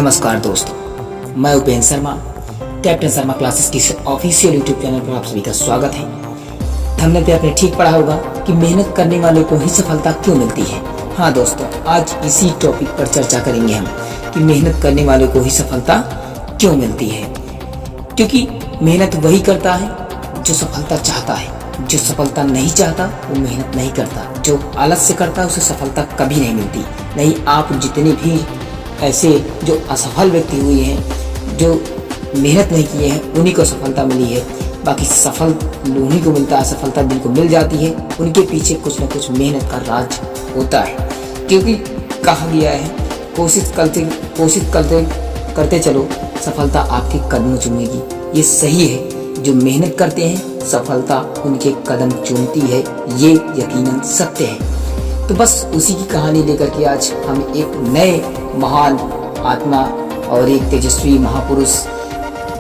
नमस्कार दोस्तों, मैं उपेंद्र शर्मा कैप्टन शर्मा क्लासेस की ऑफिशियल यूट्यूब चैनल पर आप सभी का स्वागत है। हमने पे आपने ठीक पढ़ा होगा कि मेहनत करने वाले को ही सफलता क्यों मिलती है। हाँ दोस्तों, आज इसी टॉपिक पर चर्चा करेंगे हम कि मेहनत करने वाले को ही सफलता क्यों मिलती है। क्योंकि मेहनत वही करता है जो सफलता चाहता है। जो सफलता नहीं चाहता वो मेहनत नहीं करता। जो आलस्य करता है उसे सफलता कभी नहीं मिलती। नहीं, आप जितने भी ऐसे जो असफल व्यक्ति हुए हैं, जो मेहनत नहीं किए हैं, उन्हीं को सफलता मिली है। बाकी सफल उन्हीं को मिलता है, सफलता जिनको मिल जाती है उनके पीछे कुछ न कुछ मेहनत का राज होता है। क्योंकि कहा गया है, कोशिश करते चलो, सफलता आपके कदम चूमेगी। ये सही है, जो मेहनत करते हैं सफलता उनके कदम चूमती है, ये यकीनन सत्य है। तो बस उसी की कहानी लेकर के आज हम एक नए महान आत्मा और एक तेजस्वी महापुरुष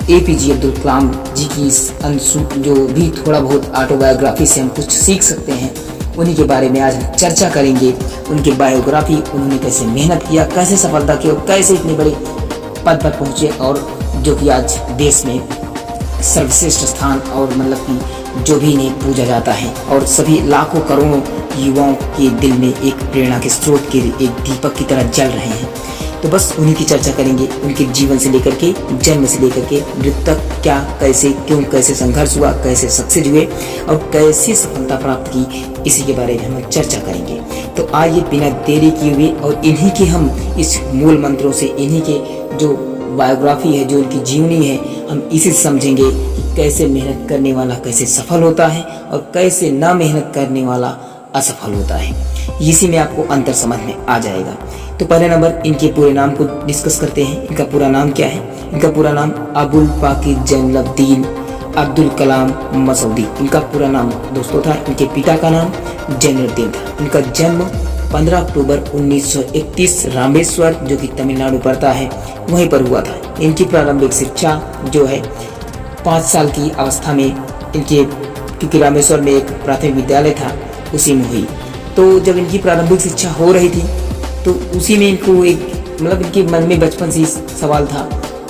APJ अब्दुल कलाम जी की इस जो भी थोड़ा बहुत ऑटोबायोग्राफी से हम कुछ सीख सकते हैं, उन्हीं के बारे में आज हम चर्चा करेंगे। उनकी बायोग्राफी, उन्होंने कैसे मेहनत किया, कैसे सफलता की और कैसे इतने बड़े पद पर पहुँचे, और जो कि आज देश में सर्वश्रेष्ठ स्थान और मतलब कि जो भी इन्हें पूजा जाता है और सभी लाखों करोड़ों युवाओं के दिल में एक प्रेरणा के स्रोत के एक दीपक की तरह जल रहे हैं। तो बस उन्हीं की चर्चा करेंगे। उनके जीवन से लेकर के, जन्म से लेकर के मृत्यु तक क्या, कैसे, क्यों, कैसे संघर्ष हुआ, कैसे सक्सेस हुए और कैसे सफलता प्राप्त की, इसी के बारे में हम चर्चा करेंगे। तो आइए बिना देरी किए हुए और इन्हीं के हम इस मूल मंत्रों से, इन्हीं के जो बायोग्राफी है, जो इनकी जीवनी है, हम इसे समझेंगे कि कैसे मेहनत करने वाला कैसे सफल होता है और कैसे ना मेहनत करने वाला असफल होता है। इसी में आपको अंतर समझ में आ जाएगा। तो पहले नंबर इनके पूरे नाम को डिस्कस करते हैं। इनका पूरा नाम क्या है? इनका पूरा नाम अबुल पाकिर जैनुलब्दीन अब्दुल कलाम मसूदी इनका पूरा नाम दोस्तों था। इनके पिता का नाम जैनुलब्दीन था। इनका जन्म 15 अक्टूबर 1931 रामेश्वर, जो कि तमिलनाडु पड़ता है, वहीं पर हुआ था। इनकी प्रारंभिक शिक्षा जो है 5 साल की अवस्था में इनके, क्योंकि रामेश्वर में एक प्राथमिक विद्यालय था, उसी में हुई। तो जब इनकी प्रारंभिक शिक्षा हो रही थी तो उसी में इनको एक मतलब इनके मन में बचपन से सवाल था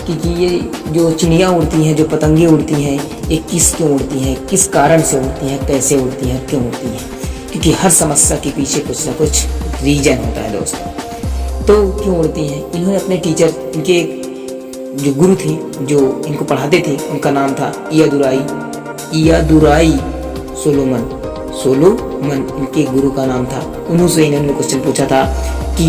कि ये जो चिड़ियाँ उड़ती हैं, जो पतंगे उड़ती हैं, ये किस क्यों उड़ती हैं, किस कारण से उड़ती हैं, कैसे उड़ती हैं, क्यों उड़ती हैं। क्योंकि हर समस्या के पीछे कुछ ना कुछ रीजन होता है दोस्तों। तो क्यों उड़ती हैं, इन्होंने अपने टीचर, इनके जो गुरु थे जो इनको पढ़ाते थे, उनका नाम था इयादुराई सोलोमन इनके गुरु का नाम था। उन्होंने इन्होंने क्वेश्चन पूछा था कि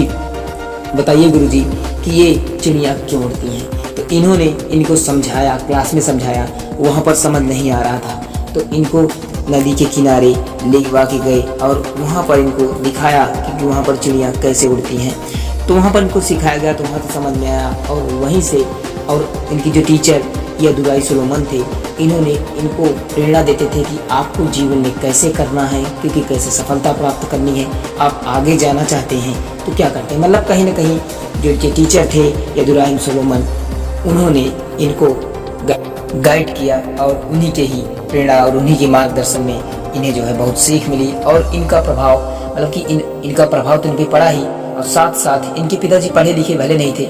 बताइए गुरुजी कि ये चिड़िया क्यों उड़ती हैं। तो इन्होंने इनको समझाया, क्लास में समझाया, वहाँ पर समझ नहीं आ रहा था तो इनको नदी के किनारे ले के गए और वहाँ पर इनको दिखाया कि वहाँ पर चिड़िया कैसे उड़ती हैं। तो वहाँ पर इनको सिखाया गया, तो वहाँ से समझ में आया। और वहीं से, और इनकी जो टीचर इयादुराई सोलोमन थे, इन्होंने इनको प्रेरणा देते थे कि आपको जीवन में कैसे करना है, क्योंकि कैसे सफलता प्राप्त करनी है। आप आगे जाना चाहते हैं तो क्या करते हैं, मतलब कहीं ना कहीं जो इनके टीचर थे इयादुराई सोलोमन, उन्होंने इनको गाइड किया और उन्हीं के ही प्रेरणा और उन्हीं के मार्गदर्शन में इन्हें जो है बहुत सीख मिली। और इनका प्रभाव, मतलब कि इनका प्रभाव तो इन पर पड़ा ही, और साथ साथ इनके पिताजी पढ़े लिखे भले नहीं थे,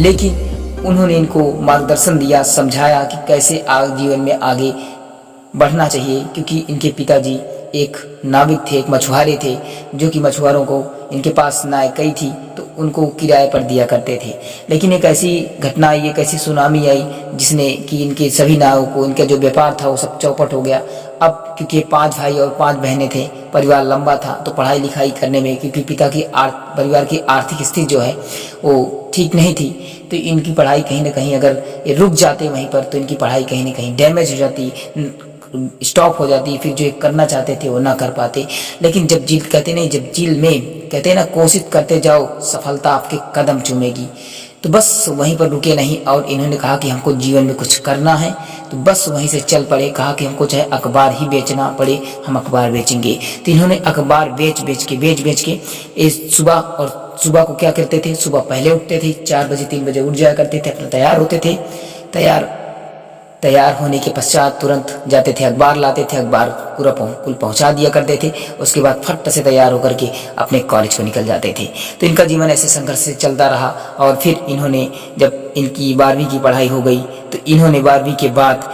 लेकिन उन्होंने इनको मार्गदर्शन दिया, समझाया कि कैसे जीवन में आगे बढ़ना चाहिए। क्योंकि इनके पिताजी एक नाविक थे, एक मछुआरे थे, जो कि मछुआरों को, इनके पास नाव कई थी तो उनको किराए पर दिया करते थे। लेकिन एक ऐसी घटना आई, एक ऐसी सुनामी आई जिसने कि इनके सभी नावों को, इनका जो व्यापार था वो सब चौपट हो गया। अब क्योंकि 5 भाई और 5 बहनें थे, परिवार लंबा था, तो पढ़ाई लिखाई करने में, क्योंकि पिता की परिवार की आर्थिक स्थिति जो है वो ठीक नहीं थी, तो इनकी पढ़ाई कहीं ना कहीं अगर ये रुक जाते वहीं पर, तो इनकी पढ़ाई कहीं ना कहीं डैमेज हो जाती, स्टॉप हो जाती, फिर जो करना चाहते थे वो ना कर पाते। लेकिन जब झील में कहते हैं ना, कोशिश करते जाओ, सफलता आपके कदम चूमेगी। तो बस वहीं पर रुके नहीं, और इन्होंने कहा कि हमको जीवन में कुछ करना है, तो बस वहीं से चल पड़े। कहा कि हमको चाहे अखबार ही बेचना पड़े, हम अखबार बेचेंगे। तो इन्होंने अखबार बेच बेच के सुबह को क्या करते थे, सुबह पहले उठते थे, 4 बजे 3 बजे उठ जाया करते थे, अपना तैयार होते थे, तैयार तैयार होने के पश्चात तुरंत जाते थे, अखबार लाते थे, अखबार पूरा कुल पहुंचा दिया करते थे। उसके बाद फट से तैयार होकर के अपने कॉलेज को निकल जाते थे। तो इनका जीवन ऐसे संघर्ष से चलता रहा। और फिर इन्होंने, जब इनकी 12वीं की पढ़ाई हो गई, तो इन्होंने 12वीं के बाद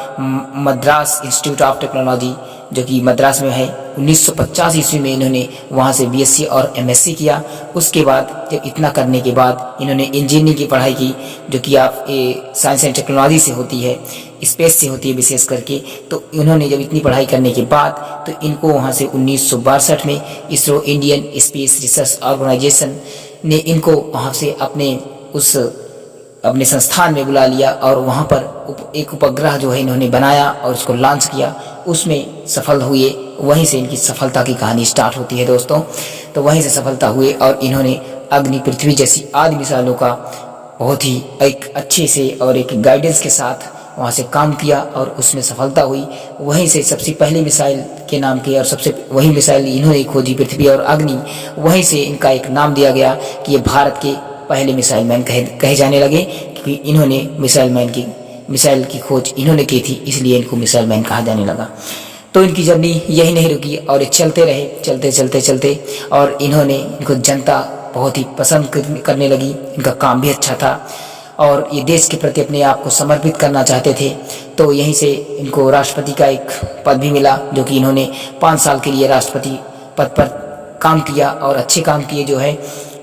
मद्रास इंस्टीट्यूट ऑफ टेक्नोलॉजी, जो कि मद्रास में है, 1950 ईस्वी में इन्होंने वहाँ से बीएससी और एमएससी किया। उसके बाद जब इतना करने के बाद इन्होंने इंजीनियरिंग की पढ़ाई की, जो कि आप साइंस एंड टेक्नोलॉजी से होती है, स्पेस से होती है विशेष करके। तो इन्होंने जब इतनी पढ़ाई करने के बाद तो इनको वहाँ से 1962 में ISRO, Indian Space Research Organisation ने इनको वहाँ से अपने संस्थान में बुला लिया और वहाँ पर एक उपग्रह जो है इन्होंने बनाया और उसको लॉन्च किया, उसमें सफल हुए। वहीं से इनकी सफलता की कहानी स्टार्ट होती है दोस्तों। तो वहीं से सफलता हुए और इन्होंने अग्नि, पृथ्वी जैसी आदि मिसाइलों का बहुत ही एक अच्छे से और एक गाइडेंस के साथ वहाँ से काम किया और उसमें सफलता हुई। वहीं से सबसे पहली मिसाइल के नाम की और वही मिसाइल इन्होंने खोजी, पृथ्वी और अग्नि। वहीं से इनका एक नाम दिया गया कि ये भारत के पहले मिसाइल मैन कहे जाने लगे, क्योंकि इन्होंने मिसाइल की खोज इन्होंने की थी, इसलिए इनको मिसाइल मैन कहा जाने लगा। तो इनकी जर्नी यही नहीं रुकी और ये चलते रहे, चलते और इनको जनता बहुत ही पसंद करने लगी। इनका काम भी अच्छा था और ये देश के प्रति अपने आप को समर्पित करना चाहते थे। तो यहीं से इनको राष्ट्रपति का एक पद भी मिला, जो कि इन्होंने 5 साल के लिए राष्ट्रपति पद पर काम किया और अच्छे काम किए जो है।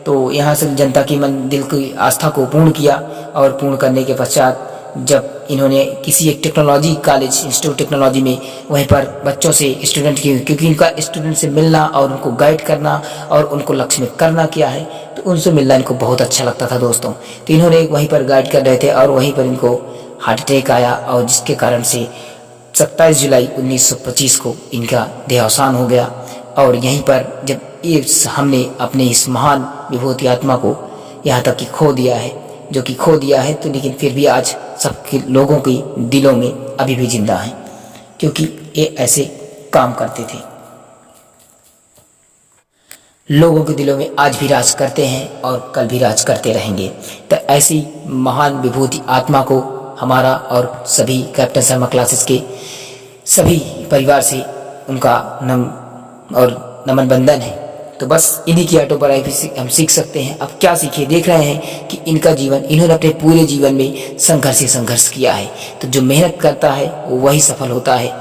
तो यहाँ से जनता की दिल की आस्था को पूर्ण किया और पूर्ण करने के पश्चात जब इन्होंने किसी एक टेक्नोलॉजी कॉलेज, इंस्टीट्यूट टेक्नोलॉजी में, वहीं पर बच्चों से, स्टूडेंट की, क्योंकि इनका स्टूडेंट से मिलना और उनको गाइड करना और उनको लक्ष्य में करना क्या है, तो उनसे मिलना इनको बहुत अच्छा लगता था दोस्तों। तो इन्होंने वहीं पर गाइड कर रहे थे और वहीं पर इनको हार्ट अटैक आया और जिसके कारण से 27 जुलाई 1925 को इनका देहावसान हो गया। और यहीं पर जब हमने अपने इस महान विभूति आत्मा को यहाँ तक कि खो दिया है, तो लेकिन फिर भी आज सबके लोगों के दिलों में अभी भी जिंदा है, क्योंकि ये ऐसे काम करते थे। लोगों के दिलों में आज भी राज करते हैं और कल भी राज करते रहेंगे। तो ऐसी महान विभूति आत्मा को हमारा और सभी कैप्टन शर्मा क्लासेस के सभी परिवार से उनका नमन बंधन है। तो बस इन्हीं की ऑटोबायोग्राफी हम सीख सकते हैं। अब क्या सीखे, देख रहे हैं कि इन्होंने अपने पूरे जीवन में संघर्ष किया है। तो जो मेहनत करता है वही सफल होता है।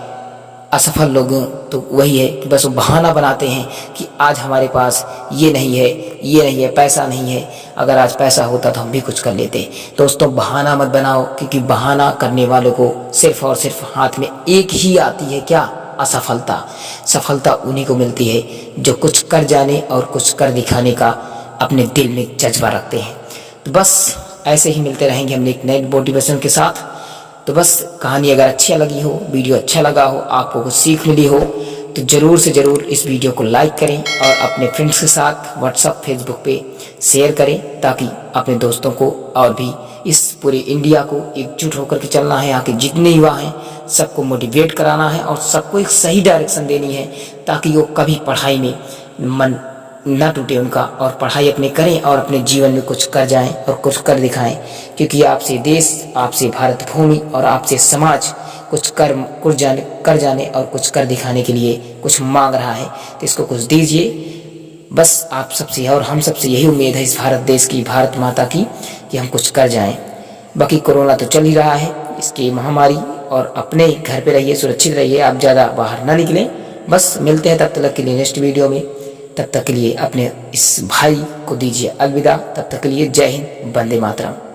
असफल लोग तो वही है कि बस वो बहाना बनाते हैं कि आज हमारे पास ये नहीं है, पैसा नहीं है। अगर आज पैसा होता तो हम भी कुछ कर लेते। दोस्तों, बहाना मत बनाओ, क्योंकि बहाना करने वालों को सिर्फ और सिर्फ हाथ में एक ही आती है, क्या? असफलता। सफलता उन्हीं को मिलती है जो कुछ कर जाने और कुछ कर दिखाने का अपने दिल में जज्बा रखते हैं। तो बस ऐसे ही मिलते रहेंगे हम एक नए मोटिवेशन के साथ। तो बस कहानी अगर अच्छी लगी हो, वीडियो अच्छा लगा हो, आपको कुछ सीख मिली हो, तो ज़रूर से ज़रूर इस वीडियो को लाइक करें और अपने फ्रेंड्स के साथ व्हाट्सएप, फेसबुक पे शेयर करें, ताकि अपने दोस्तों को और भी इस पूरे इंडिया को एकजुट होकर के चलना है। यहाँ के जितने युवा हैं सबको मोटिवेट कराना है और सबको एक सही डायरेक्शन देनी है, ताकि वो कभी पढ़ाई में मन न टूटे उनका, और पढ़ाई अपने करें और अपने जीवन में कुछ कर जाएं और कुछ कर दिखाएं। क्योंकि आपसे देश, आपसे भारत भूमि और आपसे समाज कुछ कर जाने और कुछ कर दिखाने के लिए कुछ मांग रहा है। तो इसको कुछ दीजिए। बस आप सबसे और हम सबसे यही उम्मीद है इस भारत देश की, भारत माता की, कि हम कुछ कर जाएं। बाकी कोरोना तो चल ही रहा है, इसकी महामारी, और अपने घर पे रहिए, सुरक्षित रहिए, आप ज़्यादा बाहर ना निकलें। बस मिलते हैं तब तक के लिए नेक्स्ट वीडियो में। तब तक के लिए अपने इस भाई को दीजिए अलविदा। तब तक के लिए जय हिंद, वंदे मातरम।